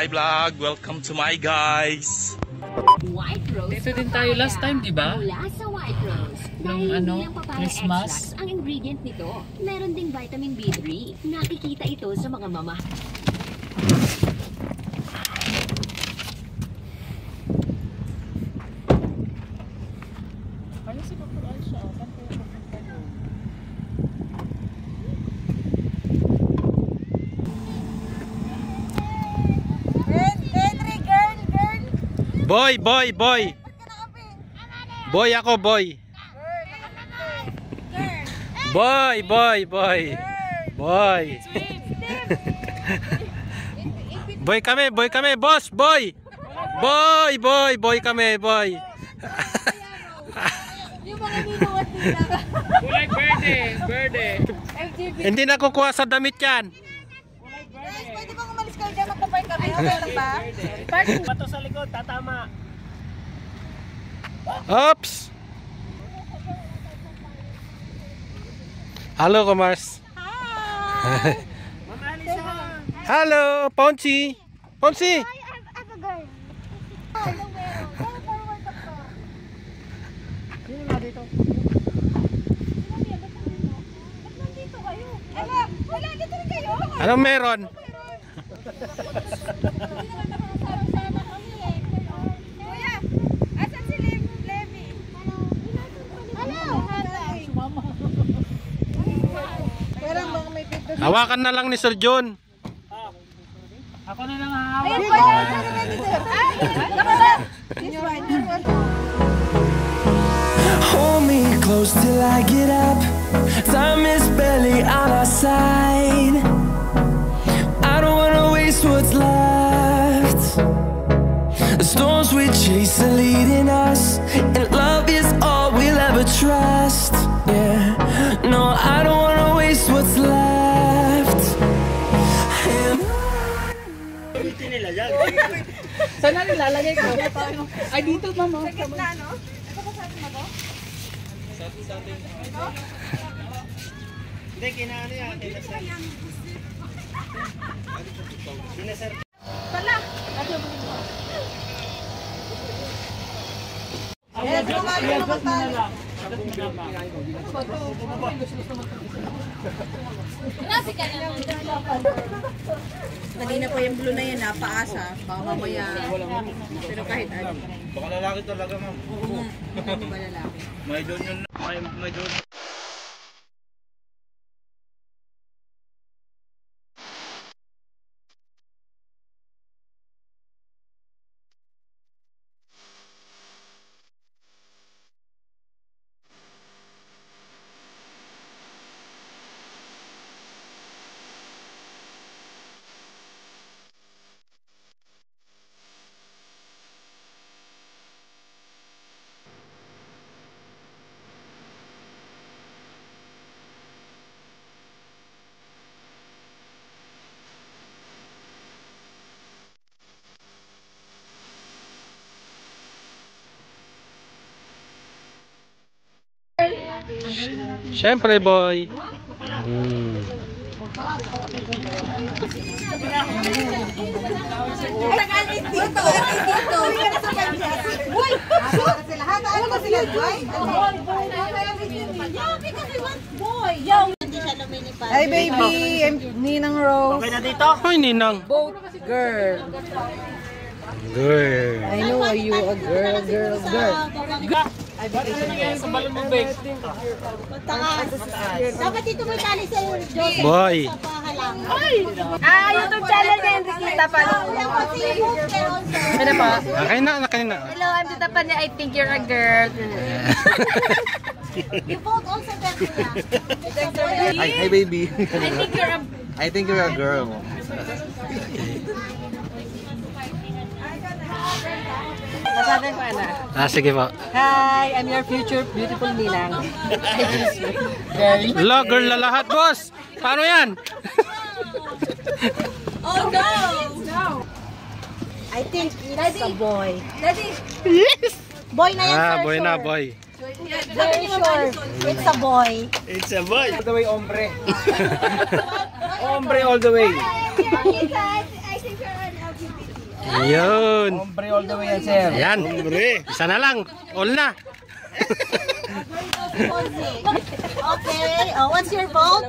my vlog. Welcome to my guys. White Rose. Dito din tayo last time, di ba? Mula sa White Rose. Nung ano, Christmas. Ang ingredient nito, meron ding vitamin B3. Nakikita ito sa mga mama. Boy, boy, boy. Boy ako, boy. Boy, boy, boy. Boy. Boy kami, boss, boy. Boy, boy, boy kami, boy. Kulay verde. Hindi na kukuha sa damit yan. Pwede bang umalis kayo dyan? Magpapark kami. Okay lang ba? Parking bato sa likod, tatama. Oops. Hello, Komars. Hi! Hello, Ponchi. Ponchi. I'm a girl. Anong meron? Parang doktor. Sino nga dito? Ba't nandito kayo? Wala, dito rin kayo. Anong meron? Kuya, asan si Levi? Hello. Parang mga may pito. Hawakan na lang ni Sir John. Ako na lang hahawak. Ayun po yan. Naku na. This one. Hold me close till I get up. Time is barely on our side. I don't wanna waste what's left. The storms we chase are leading us, and love is all we'll ever trust. Yeah, no, I don't wanna waste what's left. Saan na nilalagay ko? Ay, dito mama. Sa gitna, no? Ito ba sa atin na to? Sa atin. Hindi, kinaano yan. Kinasar. Pala. Ayan, I-adjust mo na lang. Kanina pa yung blue na yan, napaasa. Baka mamaya. Pero kahit ano. Baka lalaki talaga, ma'am. Oo nga. Hindi ba lalaki? May doon yun. May doon. Siyempre, boy. Tagalin dito. Dito. Uy! Sila. Ano ba sila, boy? Boy! Hi, baby! I'm Ninang Rose. Okay na dito? Ay, Ninang. Boat girl. Girl. I know you a girl. Sa balon mo, babe. Dapat dito mo itali sa Joseph. Boy. YouTube channel ni Enriqueta pa. Ano pa? Nakain na. Hello, I'm Tita Pani. I think you're a girl. You both also better. Hi baby. I think you're a I think you're a girl. Masabi ko, Ana. Sige po. Hi, I'm your future beautiful Ninang. Girl na lahat, boss. Paano yan? Oh no! I think it's a boy. Daddy! Yes! Boy na yan, sir. Boy na, boy. Very sure. It's a boy. It's a boy. All the way, hombre. Hombre all the way. I think you're an LGBT. Yun. Hombre all the way yan, sir. Ayan. Isa na lang. All na. Okay, what's your vote?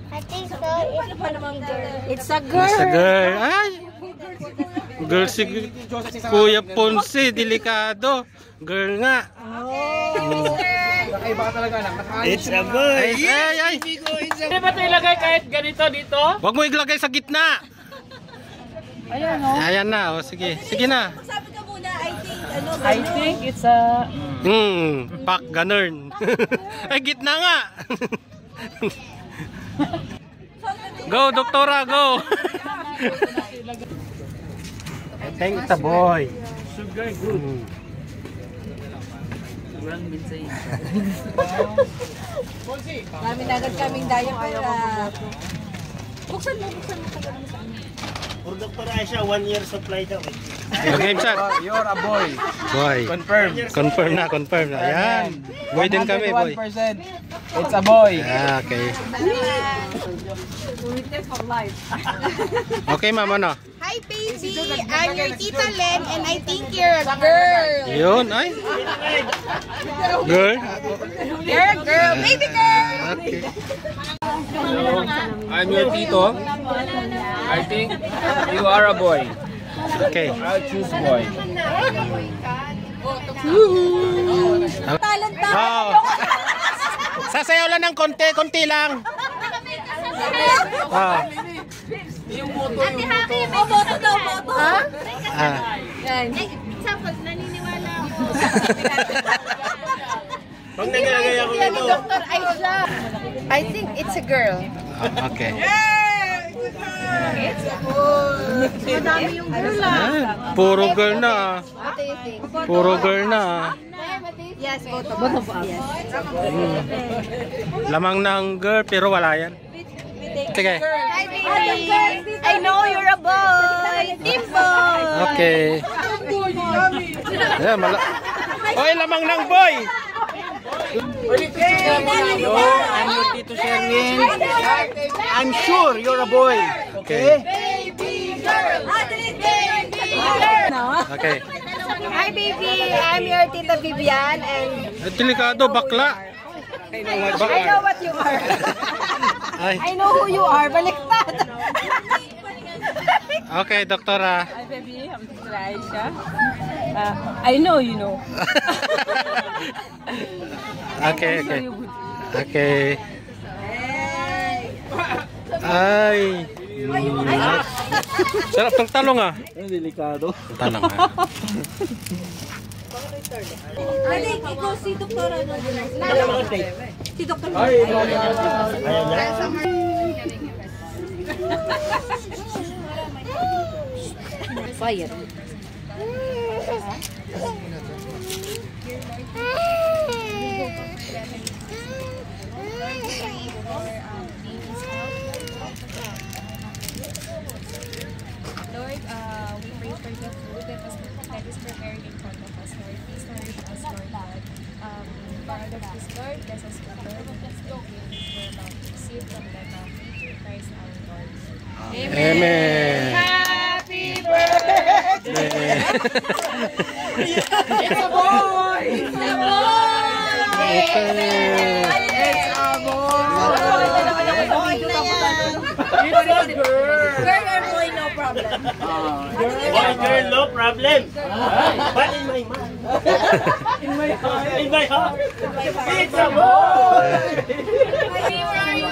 I think so. It's a girl. Sa girl. Ay. Girl si Kuya Ponce. Delikado. Girl nga. Nakaiba ka talaga anak. It's a boy. Ay, ay, ay. Hindi ba ito ilagay kahit ganito dito? Huwag mo iglagay sa gitna. Ayan o. Ayan na. O, sige. Sige na. Sabi ka muna, I think it's a... Pak ganun. Ay, gitna nga. Go, doktora, go. I think it's a boy. Dami na agad kaming dayong buksan mo sa For Dr. Aisha, 1 year supply daw. Okay, sir. You're a boy. Boy. Confirm. Confirm na, confirm na. Ayan. Boy din kami, boy. 101%. It's a boy. Ah, okay. Okay, ma'am, ano? Hi baby, I'm your Tita Len and I think you're a girl. Yun, ay. Girl? You're a girl, baby girl. Okay. I'm your Tito. I think you are a boy. Okay. I'll choose boy. Oh. Sasayaw lang ng konti, konti lang. Ah. Ate Haki, may Boto daw, boto. Ah. Yan. Example, naniniwala ako. Pag nagagaya ko Yan ni nito. Dr. Aisha. I think it's a girl. Okay. Madami yung girl Puro girl na. What do you think? Puro girl na. Yes, boto. Boto po. Yes. Lamang ng girl pero wala yan. Sige. Hi baby. I know you're a boy. Timbo. Okay. Yeah, Oy, lamang ng boy. Hello, I'm your Tito Sherwin. I'm sure you're a boy. Okay. Okay. Hi baby, I'm your Tita Vivian and Delikado, bakla. I know what you are. Ay. I know who you are. Baliktad. Okay, doktora. Hi baby, I'm Dr. Aisha. I know you know. Okay, okay. Okay. Ay. Sarap ng talong ah. Delikado. Talong ah. Ay, ikaw si Dr. Si Dr. Fire. Lord, we pray for the food that is prepared in front of us, Lord. Please nourish us, Lord God. Part of this, Lord, bless us with Lord, and bless the gift we're about to receive from the nature Christ our Lord. Amen. Happy birthday! It's a boy! It's a boy! It's a boy! It's a girl! Girl or boy, no problem. Boy, girl, no problem. But in my mind. In my heart. In my heart. It's a boy. Where are you?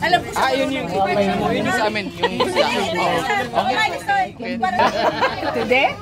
Alam ko sa yun yung sa amin. Today?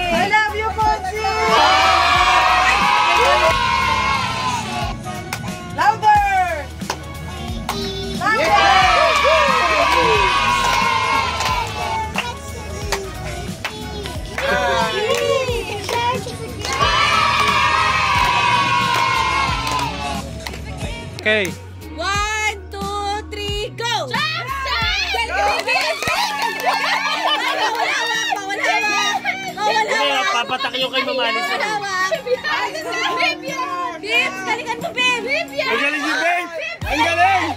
I love Okay. 1, 2, 3, go! Papatak yung kay Mamalis. Bips! Galikan mo, Bips! Ang galing si Ben! Ang galing!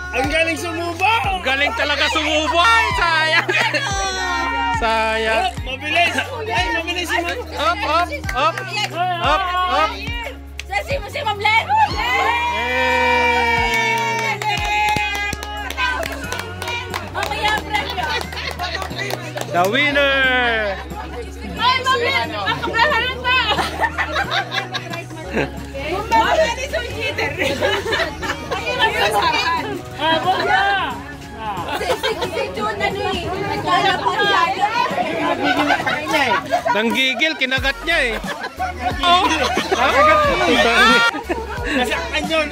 Ang galing sumubo! Ang galing talaga sumubo. Ay, sayang. Sayang. Mabilis! Ay, mabilis si Man! Up, up, up. Up, up. Si Ma'am Len! Mamaya, premyo! The winner! Ay, Ma'am Len! Makabrahalan ka! Ma'am Len is so cheater! Abot na! Si June, ano eh? Nagkala pa siya. Nanggigil, kinagat niya eh. Oh! Nasaktan yun!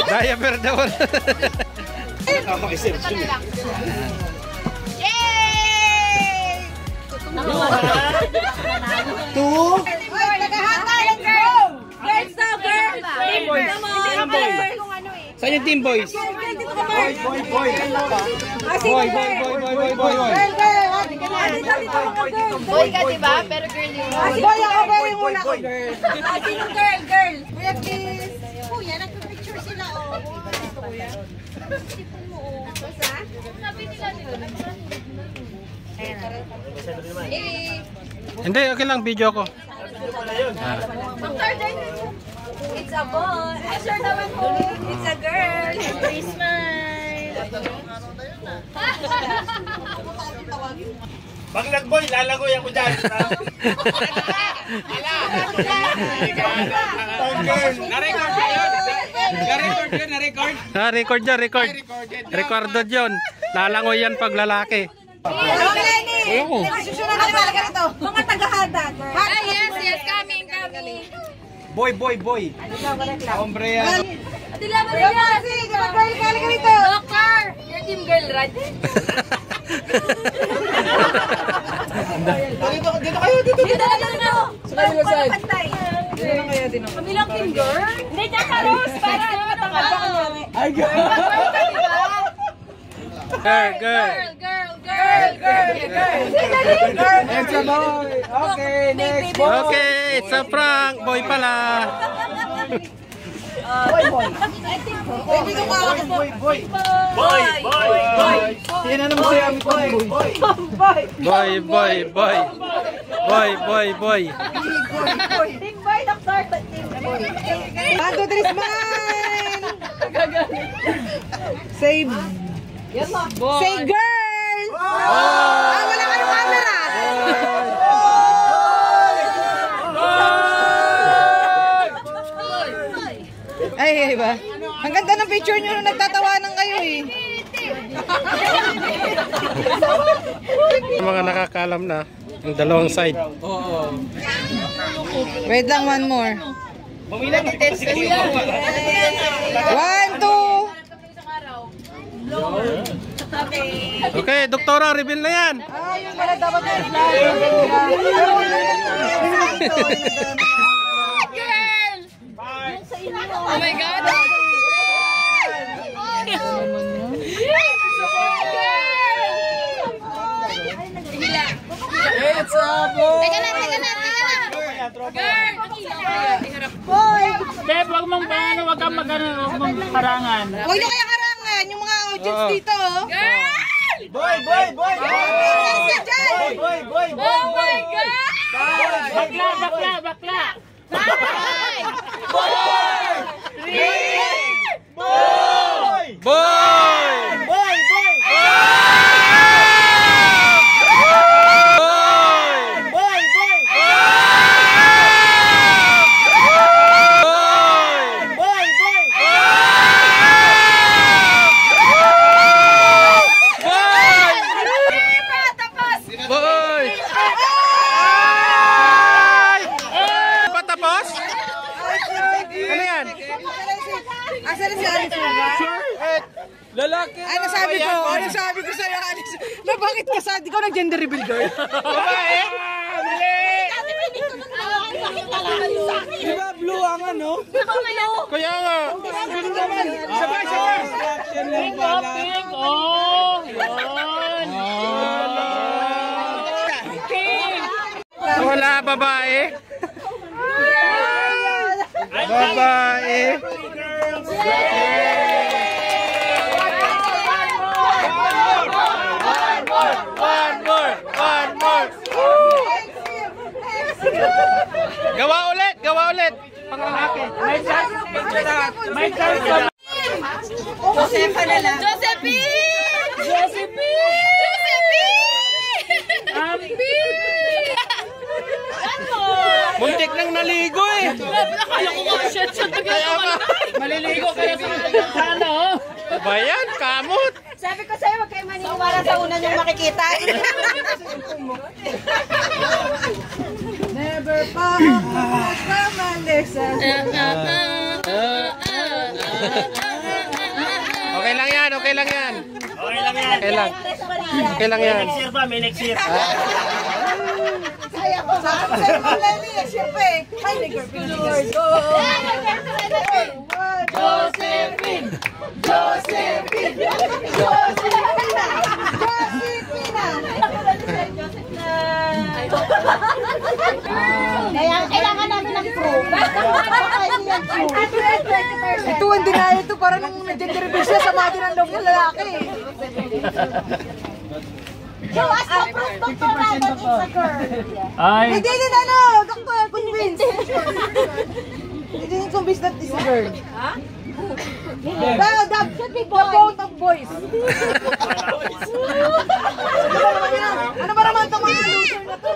Diaper daw. Girls now, girls! Team boys! Come on, girls! Saan yung team boys? Boy! Boy ka, diba? Pero girl yung Boy, ako ba yung una ko, girl? Sinong girl, girl? Kuya, please. Kuya, nagpapicture sila, oh. Kuya. Sipon mo, oh. Basta? Sabi nila. Hindi, okay lang, video ko. It's a boy. I sure naman po. It's a girl. Christmas. Pag nag-boy, lalagoy ako dyan. Na-record ba yun? Na-record yun, na-record? Record yun, record. Recorded yun. Lalangoy yan pag lalaki. Oo. Mga tagahada. yes, coming. Boy. Hombre yan. Doctor! Your team girl, right? Dito kayo. Kami lang team girl? Hindi, tsaka Rose. Para matanggal. Ay, girl. Girl. It's a boy. Okay, next boy. Okay, it's a prank. Boy pala. Boy! Yan na naman siya. Boy. Boy. Team boy, doctor. Team boy. Bago, Dres, man! Say girl! Wala kayong camera! Ay, ba? Ang ganda ng picture nyo nung nagtatawanan kayo eh. Mga nakakalam na ang dalawang side. Wait lang, one more. 1, 2. Okay, doktora, reveal na yan. Yung pala dapat na Oh my God! It's a boy. Teka na! Girl! boy! Step, wag mong karangan. Huwag nyo kaya karangan yung mga audience dito. Oh. Boy. Oh my God! Bakla! Bakit ka sad? Ikaw nag-gender reveal, girl? Babae! Di ba blue ang ano? Kaya nga! Ganun naman. Sabay, sabay. Pink, oh! Yun! Wala, babae! Babae! One more! Gawa ulit! Pangalaki. May chance. Josefa na lang. Muntik nang naligo eh! Akala ko nga, shot. Kaya ka! Maliligo kayo sa ano? Bayan, kamot! Sabi ko sa'yo, huwag kayo maniniwala sa una niyong makikita. Never pa mamalesa. Okay lang yan, okay lang yan. Okay lang yan. Okay lang. Okay lang yan. Next year pa, may next year. Saya ko, sabi sa'yo mo, Lenny, siyempre. Ay, may girlfriend. Josephine! Kaya kailangan namin ng proof. Ito, hindi na ito. Parang nung nag-gender reveal siya, sama din ang loob ng lalaki. So, as the proof, Dr. Rabat, it's a girl. Ay. Hindi din ano, Dr. Convince. Hindi din convince that is a girl. Ha? The both of boys. Ano ba naman itong mga loser na to?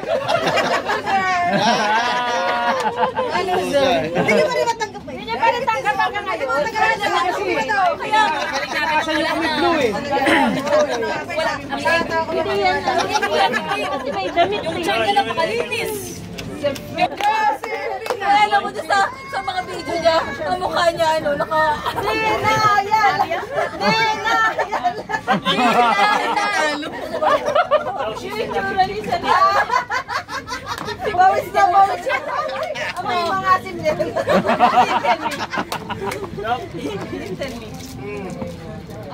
Loser. Hindi nyo pa rin matanggap eh. Hindi nyo pa rin tanggap hanggang ngayon. Hindi nyo pa rin tanggap kaya Kasi yung kami blue eh. hindi yan. Kasi may damit eh. Yung chan na napakalinis. Alam mo doon sa mga video niya, ang mukha niya, ano, naka... Bawis na bawis. Ang may mga asin din.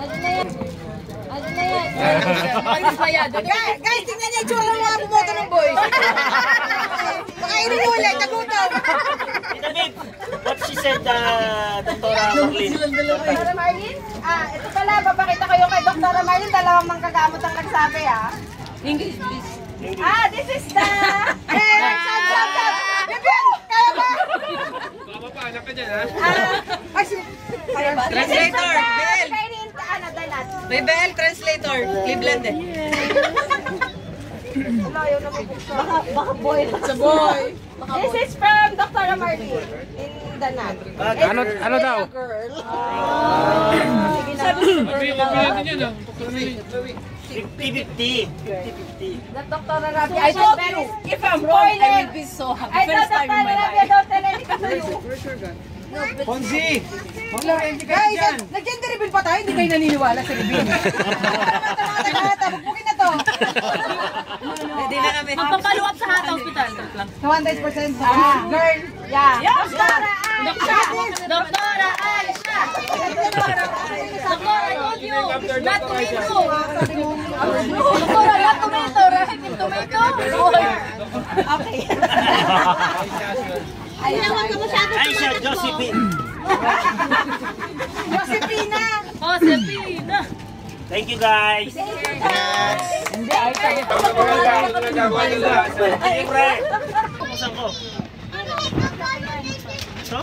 Ano na yan? Ay, dismayado. Guys, tingnan niya yung tsura ng mga bumoto ng boys. Pakainin mo ulit, nagutom. David, what she said, Dr. Marlene? Dr. Marlene? Ito pala, papakita ko yung kay Dr. Marlene. Dalawang manggagamot ang nagsabi, English, please. This is the... Sam! Bibin! Kaya ba? Mapapaanak ka dyan, ha? Translator, Bel! May Bell, translator. Cleveland eh. Baka boy. It's a boy. This is from Dr. Marlene in Danag. Ano daw? Girl. That Dr. Rabi, I thought you. If I'm wrong, I will be so happy. I thought First time Dr. in my Rabi, life. don't tell anything to you. Ponzi! Guys, nag-gender reveal pa tayo, hindi kayo naniniwala sa reveal. Tama-tama, bukbukin na to. Hindi na kami. Magpapalo up sa Hata Hospital. 100% girl. Yeah. Doktora Aisha! Doktora, I told you! Not tomato! Doktora, not tomato! Recipe tomato? Okay. Aisha, Josephine. Josephina. Josephina! Thank you, guys. Hindi, ay tayo. Siyempre. Pupusan ko. Ito?